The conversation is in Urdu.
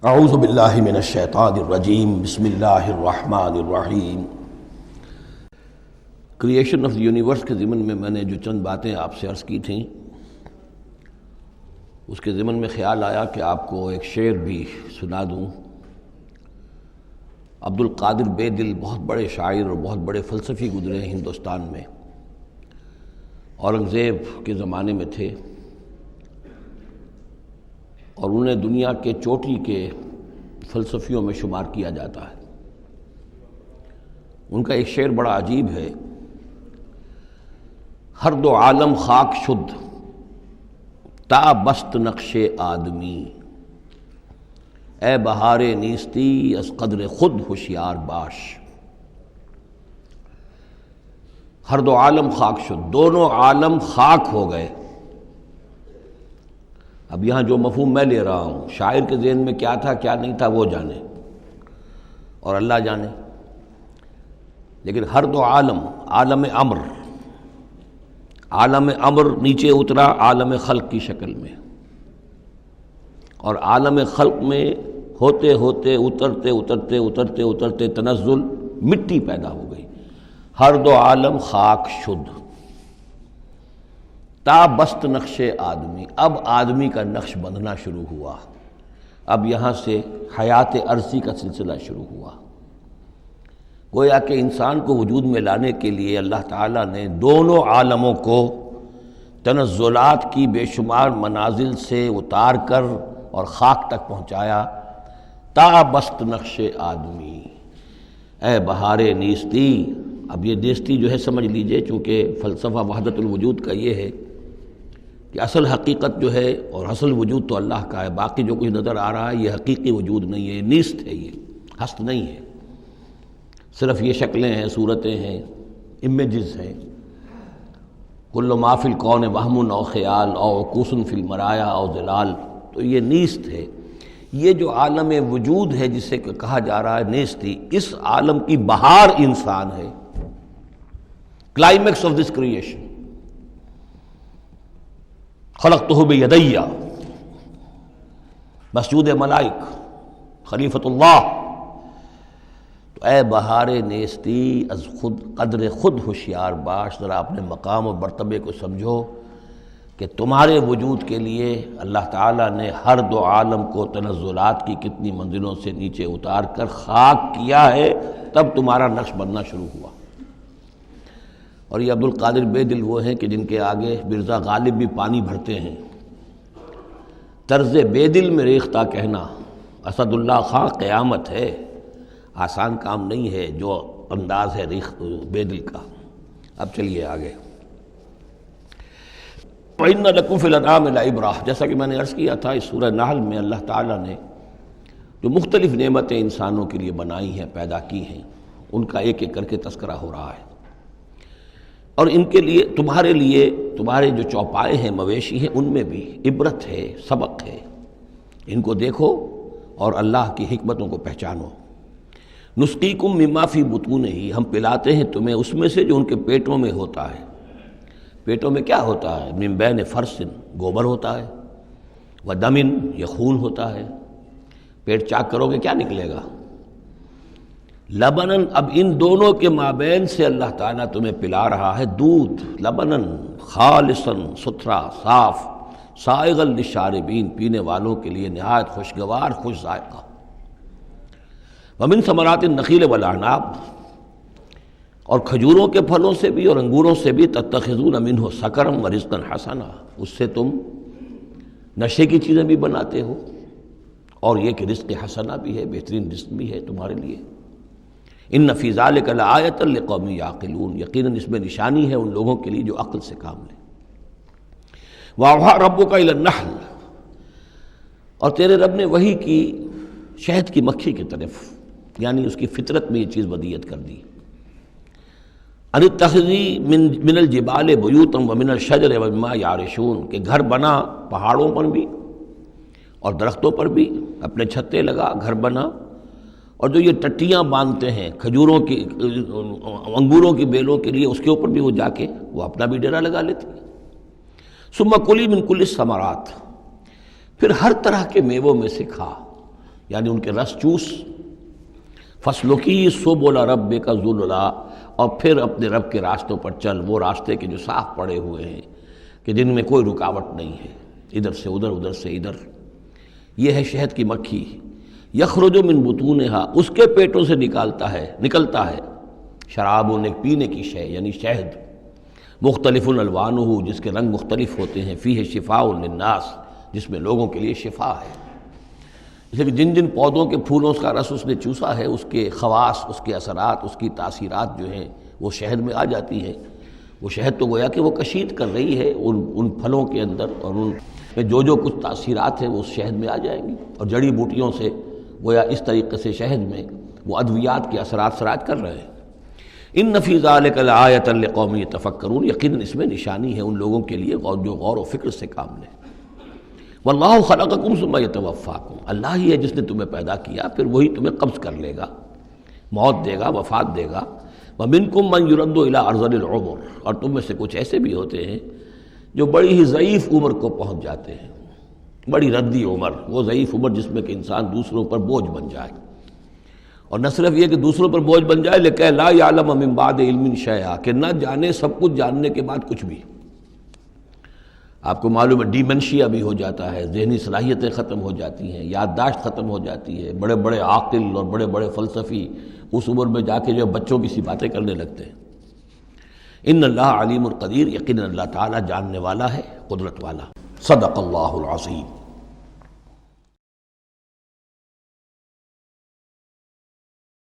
اعوذ باللہ من الشیطان الرجیم بسم اللہ الرحمن الرحیم۔ کریشن آف دی یونیورس کے ضمن میں نے جو چند باتیں آپ سے عرض کی تھیں، اس کے ضمن میں خیال آیا کہ آپ کو ایک شعر بھی سنا دوں۔ عبد القادر بے دل بہت بڑے شاعر اور بہت بڑے فلسفی گزرے ہیں ہندوستان میں، اورنگزیب کے زمانے میں تھے اور انہیں دنیا کے چوٹی کے فلسفیوں میں شمار کیا جاتا ہے۔ ان کا ایک شعر بڑا عجیب ہے: ہر دو عالم خاک شد تا بست نقش آدمی، اے بہار نیستی از قدر خود ہوشیار باش۔ ہر دو عالم خاک شد، دونوں عالم خاک ہو گئے۔ اب یہاں جو مفہوم میں لے رہا ہوں، شاعر کے ذہن میں کیا تھا کیا نہیں تھا وہ جانے اور اللہ جانے، لیکن ہر دو عالم، عالم امر، عالم امر نیچے اترا عالم خلق کی شکل میں، اور عالم خلق میں ہوتے ہوتے اترتے اترتے اترتے اترتے تنزل مٹی پیدا ہو گئی۔ ہر دو عالم خاک شد تا بست نقش آدمی، اب آدمی کا نقش بندھنا شروع ہوا۔ اب یہاں سے حیات عرضی کا سلسلہ شروع ہوا۔ گویا کہ انسان کو وجود میں لانے کے لیے اللہ تعالیٰ نے دونوں عالموں کو تنزلات کی بے شمار منازل سے اتار کر اور خاک تک پہنچایا۔ تا بست نقش آدمی، اے بہار نیستی۔ اب یہ نیستی جو ہے سمجھ لیجئے، چونکہ فلسفہ وحدت الوجود کا یہ ہے کہ اصل حقیقت جو ہے اور اصل وجود تو اللہ کا ہے، باقی جو کچھ نظر آ رہا ہے یہ حقیقی وجود نہیں ہے، نیست ہے، یہ ہست نہیں ہے، صرف یہ شکلیں ہیں، صورتیں ہیں، امیجز ہیں۔ کل ما فی الکون وہم او خیال او عکوس فی المرایا او ظلال، تو یہ نیست ہے۔ یہ جو عالم وجود ہے جسے کہا جا رہا ہے نیستی، اس عالم کی بہار انسان ہے، کلائمیکس آف دس کریشن۔ خلقتہ بیدی، مسجود ملائک، خلیفۃ اللہ۔ تو اے بہار نیستی از خود قدر خود ہوشیار باش، ذرا اپنے مقام و مرتبے کو سمجھو کہ تمہارے وجود کے لیے اللہ تعالیٰ نے ہر دو عالم کو تنزلات کی کتنی منزلوں سے نیچے اتار کر خاک کیا ہے، تب تمہارا نقش بننا شروع ہوا۔ اور یہ عبد القادر بے دل وہ ہیں کہ جن کے آگے مرزا غالب بھی پانی بھرتے ہیں۔ طرز بے دل میں ریختہ کہنا اسد اللہ خان قیامت ہے، آسان کام نہیں ہے جو انداز ہے بے دل کا۔ اب چلیے آگے۔ وَإِنَّ لَكُمْ فِي الْأَنْعَامِ لَعِبْرَةً، جیسا کہ میں نے عرض کیا تھا، اس سورہ نحل میں اللہ تعالیٰ نے جو مختلف نعمتیں انسانوں کے لیے بنائی ہیں، پیدا کی ہیں، ان کا ایک ایک کر کے تذکرہ ہو رہا ہے۔ اور ان کے لیے، تمہارے جو چوپائے ہیں، مویشی ہیں، ان میں بھی عبرت ہے، سبق ہے۔ ان کو دیکھو اور اللہ کی حکمتوں کو پہچانو۔ نسقیکم مما فی بطونہ، ہم پلاتے ہیں تمہیں اس میں سے جو ان کے پیٹوں میں ہوتا ہے۔ پیٹوں میں کیا ہوتا ہے؟ من بین فرث، گوبر ہوتا ہے، ودم، یہ خون ہوتا ہے۔ پیٹ چاک کرو گے کیا نکلے گا؟ لبنن، اب ان دونوں کے مابین سے اللہ تعالیٰ تمہیں پلا رہا ہے دودھ، لبنن خالصاً، ستھرا، صاف، سائغا للشاربین، پینے والوں کے لیے نہایت خوشگوار، خوش ذائقہ۔ ومن ثمرات النخیل والاعناب، اور کھجوروں کے پھلوں سے بھی اور انگوروں سے بھی، تتخذون منہ سکرا ورزقا حسنا، اس سے تم نشے کی چیزیں بھی بناتے ہو اور یہ کہ رزق حسنہ بھی ہے، بہترین رزق بھی ہے تمہارے لیے۔ ان فی ذلک لآیۃ لقوم یعقلون، یقیناً اس میں نشانی ہے ان لوگوں کے لیے جو عقل سے کام لیں۔ وَأَوْحَىٰ رَبُّكَ إِلَى النَّحْلِ، اور تیرے رب نے وحی کی شہد کی مکھی کی طرف، یعنی اس کی فطرت میں یہ چیز ودیت کر دی۔ ان اتخذی من الجبال بیوتا ومن الشجر ومما یعرشون، کہ گھر بنا پہاڑوں پر بھی اور درختوں پر بھی، اپنے چھتے لگا، گھر بنا۔ اور جو یہ ٹٹیاں باندھتے ہیں کھجوروں کی، انگوروں کی بیلوں کے لیے، اس کے اوپر بھی وہ جا کے وہ اپنا بھی ڈیرا لگا لیتے ہیں۔ ثم کلی من کل الثمرات، پھر ہر طرح کے میووں میں سے کھا۔ یعنی ان کے رس چوس، فسلکی سبل ربک ذللا، اور پھر اپنے رب کے راستوں پر چل، وہ راستے کے جو صاف پڑے ہوئے ہیں کہ جن میں کوئی رکاوٹ نہیں ہے، ادھر سے ادھر، ادھر سے ادھر۔ یہ ہے شہد کی مکھی، یخرج من بطونہا، اس کے پیٹوں سے نکلتا ہے شراب، ایک پینے کی شے یعنی شہد، مختلف الوانہ، جس کے رنگ مختلف ہوتے ہیں، فیہ شفاء للناس، جس میں لوگوں کے لیے شفا ہے۔ اس لیے کہ جن جن پودوں کے پھولوں کا رس اس نے چوسا ہے، اس کے خواص، اس کے اثرات، اس کی تاثیرات جو ہیں وہ شہد میں آ جاتی ہیں۔ وہ شہد تو گویا کہ وہ کشید کر رہی ہے ان پھلوں کے اندر، اور ان میں جو کچھ تاثیرات ہیں وہ اس شہد میں آ جائیں گی، اور جڑی بوٹیوں سے گویا اس طریقے سے شہد میں وہ ادویات کے اثرات سراج کر رہے ہیں۔ ان فی ذلک لآیۃ لقوم یتفکرون، یقیناً اس میں نشانی ہے ان لوگوں کے لیے جو غور و فکر سے کام لیں۔ واللہ خلقکم ثم یتوفاکم، اللہ ہی ہے جس نے تمہیں پیدا کیا، پھر وہی تمہیں قبض کر لے گا، موت دے گا، وفات دے گا۔ ومنکم من یرد الی ارذل العمر، اور تم میں سے کچھ ایسے بھی ہوتے ہیں جو بڑی ہی ضعیف عمر کو پہنچ جاتے ہیں، بڑی ردی عمر، وہ ضعیف عمر جس میں کہ انسان دوسروں پر بوجھ بن جائے، اور نہ صرف یہ کہ دوسروں پر بوجھ بن جائے، لیکن لا یعلم من بعد علم شیئا، کہ نہ جانے سب کچھ جاننے کے بعد کچھ بھی۔ آپ کو معلوم ہے ڈیمنشیا بھی ہو جاتا ہے، ذہنی صلاحیتیں ختم ہو جاتی ہیں، یادداشت ختم ہو جاتی ہے، بڑے بڑے عاقل اور بڑے بڑے فلسفی اس عمر میں جا کے جو بچوں کی سی باتیں کرنے لگتے ہیں۔ ان اللہ علیم القدیر، یقیناً اللہ تعالیٰ جاننے والا ہے، قدرت والا۔ صدق اللہ العظیم۔